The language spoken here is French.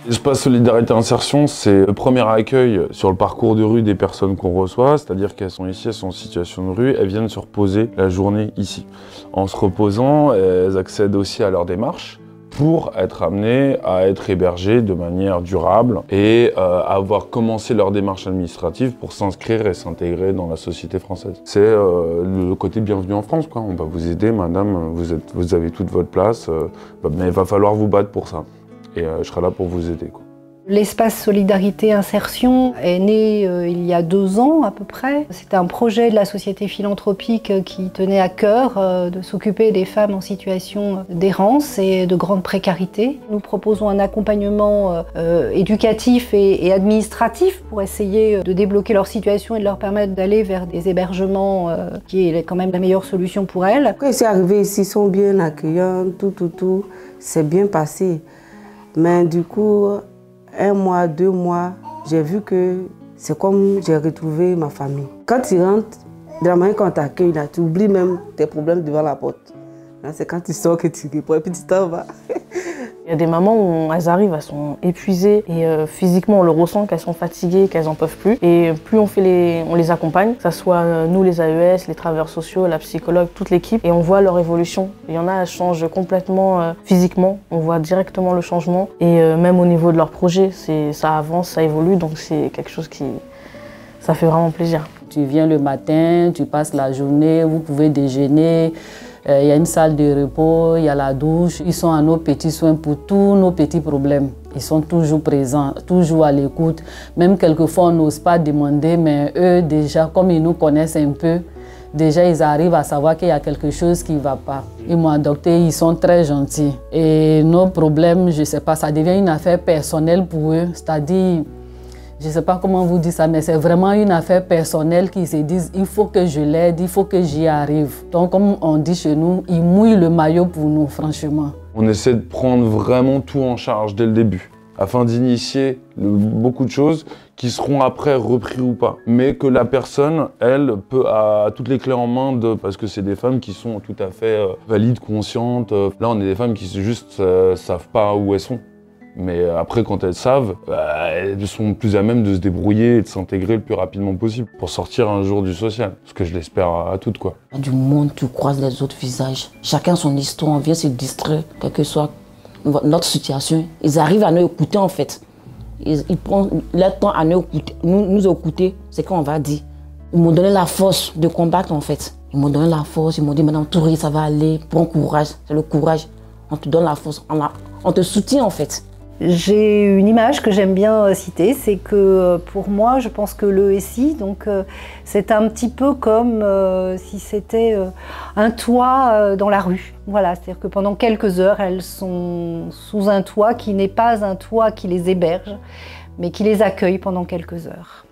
L'espace Solidarité Insertion, c'est le premier accueil sur le parcours de rue des personnes qu'on reçoit, c'est-à-dire qu'elles sont ici, elles sont en situation de rue, elles viennent se reposer la journée ici. En se reposant, elles accèdent aussi à leur démarche pour être amenées à être hébergées de manière durable et avoir commencé leur démarche administrative pour s'inscrire et s'intégrer dans la société française. C'est le côté bienvenue en France, quoi. On va vous aider, madame, vous avez toute votre place, mais il va falloir vous battre pour ça. Et je serai là pour vous aider, quoi. L'espace Solidarité Insertion est né il y a 2 ans à peu près. C'était un projet de la société philanthropique qui tenait à cœur de s'occuper des femmes en situation d'errance et de grande précarité. Nous proposons un accompagnement éducatif et administratif pour essayer de débloquer leur situation et de leur permettre d'aller vers des hébergements qui est quand même la meilleure solution pour elles. Quand ils sont arrivés ici, ils sont bien accueillants, tout, c'est bien passé. Mais du coup, 1 mois, 2 mois, j'ai vu que c'est comme j'ai retrouvé ma famille. Quand tu rentres, de la manière qu'on t'accueille, tu oublies même tes problèmes devant la porte. C'est quand tu sors que tu réponds et puis tu t'en vas. Il y a des mamans où elles arrivent, elles sont épuisées et physiquement on le ressent qu'elles sont fatiguées, qu'elles n'en peuvent plus. Et plus on les accompagne, que ce soit nous les AES, les travailleurs sociaux, la psychologue, toute l'équipe, et on voit leur évolution. Il y en a, elles changent complètement physiquement, on voit directement le changement. Et même au niveau de leur projet, ça avance, ça évolue, donc c'est quelque chose ça fait vraiment plaisir. Tu viens le matin, tu passes la journée, vous pouvez déjeuner. Il y a une salle de repos, il y a la douche. Ils sont à nos petits soins pour tous nos petits problèmes. Ils sont toujours présents, toujours à l'écoute. Même quelquefois, on n'ose pas demander, mais eux, déjà, comme ils nous connaissent un peu, déjà, ils arrivent à savoir qu'il y a quelque chose qui ne va pas. Ils m'ont adopté, ils sont très gentils. Et nos problèmes, je ne sais pas, ça devient une affaire personnelle pour eux. C'est-à-dire, je ne sais pas comment vous dire ça, mais c'est vraiment une affaire personnelle qu'ils se disent il faut que je l'aide, il faut que j'y arrive. Donc, comme on dit chez nous, ils mouillent le maillot pour nous, franchement. On essaie de prendre vraiment tout en charge dès le début, afin d'initier beaucoup de choses qui seront après repris ou pas. Mais que la personne, elle, a toutes les clés en main, parce que c'est des femmes qui sont tout à fait valides, conscientes. Là, on est des femmes qui juste savent pas où elles sont. Mais après, quand elles savent, elles sont plus à même de se débrouiller et de s'intégrer le plus rapidement possible pour sortir un jour du social. Ce que je l'espère à toutes, quoi. Du monde, tu croises les autres visages. Chacun son histoire, on vient se distraire, quelle que soit notre situation. Ils arrivent à nous écouter, en fait. Ils prennent leur temps à nous écouter, c'est qu'on va dire. Ils m'ont donné la force de combattre, en fait. Ils m'ont donné la force, ils m'ont dit, maintenant, Touré, ça va aller, prends courage. C'est le courage. On te donne la force, on te soutient, en fait. J'ai une image que j'aime bien citer, c'est que pour moi, je pense que l'ESI, donc c'est un petit peu comme si c'était un toit dans la rue. Voilà, c'est-à-dire que pendant quelques heures, elles sont sous un toit qui n'est pas un toit qui les héberge, mais qui les accueille pendant quelques heures.